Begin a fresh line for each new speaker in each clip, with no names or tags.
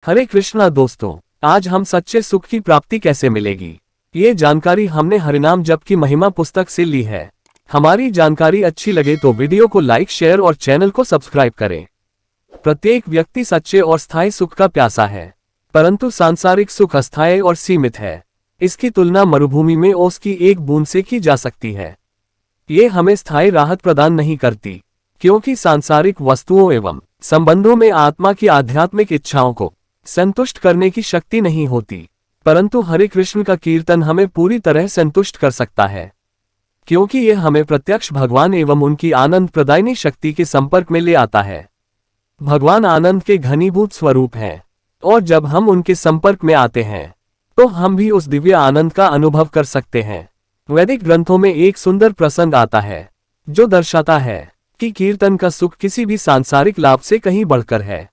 हरे कृष्णा दोस्तों, आज हम सच्चे सुख की प्राप्ति कैसे मिलेगी, ये जानकारी हमने हरिनाम जप की महिमा पुस्तक से ली है। हमारी जानकारी अच्छी लगे तो वीडियो को लाइक, शेयर और चैनल को सब्सक्राइब करें। प्रत्येक व्यक्ति सच्चे और स्थायी सुख का प्यासा है, परंतु सांसारिक सुख अस्थायी और सीमित है। इसकी तुलना मरुभूमि में ओस की एक बूंद से की जा सकती है। ये हमें स्थायी राहत प्रदान नहीं करती, क्योंकि सांसारिक वस्तुओं एवं संबंधों में आत्मा की आध्यात्मिक इच्छाओं को संतुष्ट करने की शक्ति नहीं होती। परंतु हरे कृष्ण का कीर्तन हमें पूरी तरह संतुष्ट कर सकता है, क्योंकि यह हमें प्रत्यक्ष भगवान एवं उनकी आनंद प्रदायिनी शक्ति के संपर्क में ले आता है। भगवान आनंद के घनीभूत स्वरूप हैं, और जब हम उनके संपर्क में आते हैं तो हम भी उस दिव्य आनंद का अनुभव कर सकते हैं। वैदिक ग्रंथों में एक सुंदर प्रसंग आता है जो दर्शाता है कि कीर्तन का सुख किसी भी सांसारिक लाभ से कहीं बढ़कर है।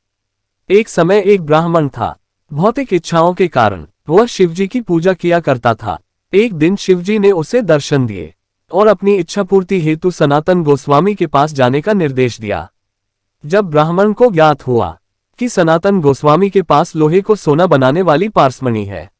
एक समय एक ब्राह्मण था। भौतिक इच्छाओं के कारण वह शिवजी की पूजा किया करता था। एक दिन शिवजी ने उसे दर्शन दिए और अपनी इच्छा पूर्ति हेतु सनातन गोस्वामी के पास जाने का निर्देश दिया। जब ब्राह्मण को ज्ञात हुआ कि सनातन गोस्वामी के पास लोहे को सोना बनाने वाली पारसमणि है,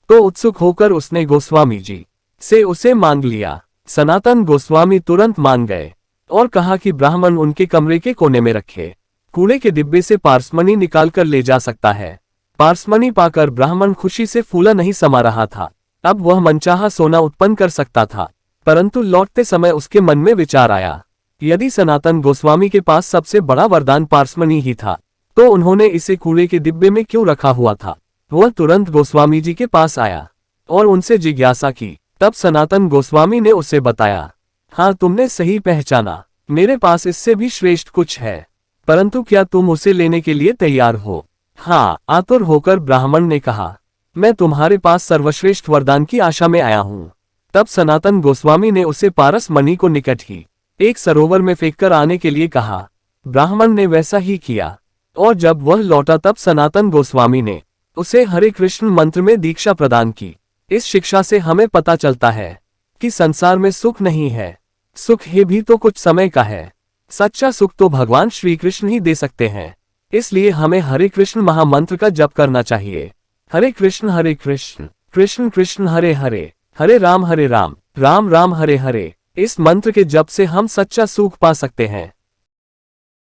तो उत्सुक होकर उसने गोस्वामी जी से उसे मांग लिया। सनातन गोस्वामी तुरंत मान गए और कहा कि ब्राह्मण उनके कमरे के कोने में रखे कूड़े के डिब्बे से पारसमणि निकालकर ले जा सकता है। पारसमणि पाकर ब्राह्मण खुशी से फूला नहीं समा रहा था। अब वह मनचाहा सोना उत्पन्न कर सकता था, परंतु लौटते समय उसके मन में विचार आया, यदि सनातन गोस्वामी के पास सबसे बड़ा वरदान पारसमणि ही था, तो उन्होंने इसे कूड़े के डिब्बे में क्यों रखा हुआ था। वह तुरंत गोस्वामी जी के पास आया और उनसे जिज्ञासा की। तब सनातन गोस्वामी ने उसे बताया, हाँ, तुमने सही पहचाना, मेरे पास इससे भी श्रेष्ठ कुछ है, परंतु क्या तुम उसे लेने के लिए तैयार हो। हाँ, आतुर होकर ब्राह्मण ने कहा, मैं तुम्हारे पास सर्वश्रेष्ठ वरदान की आशा में आया हूँ। तब सनातन गोस्वामी ने उसे पारस मणि को निकट ही एक सरोवर में फेंककर आने के लिए कहा। ब्राह्मण ने वैसा ही किया, और जब वह लौटा तब सनातन गोस्वामी ने उसे हरे कृष्ण मंत्र में दीक्षा प्रदान की। इस शिक्षा से हमें पता चलता है कि संसार में सुख नहीं है, सुख है भी तो कुछ समय का है। सच्चा सुख तो भगवान श्री कृष्ण ही दे सकते हैं। इसलिए हमें हरे कृष्ण महामंत्र का जप करना चाहिए। हरे कृष्ण कृष्ण कृष्ण हरे हरे, हरे राम राम राम हरे हरे। इस मंत्र के जप से हम सच्चा सुख पा सकते हैं।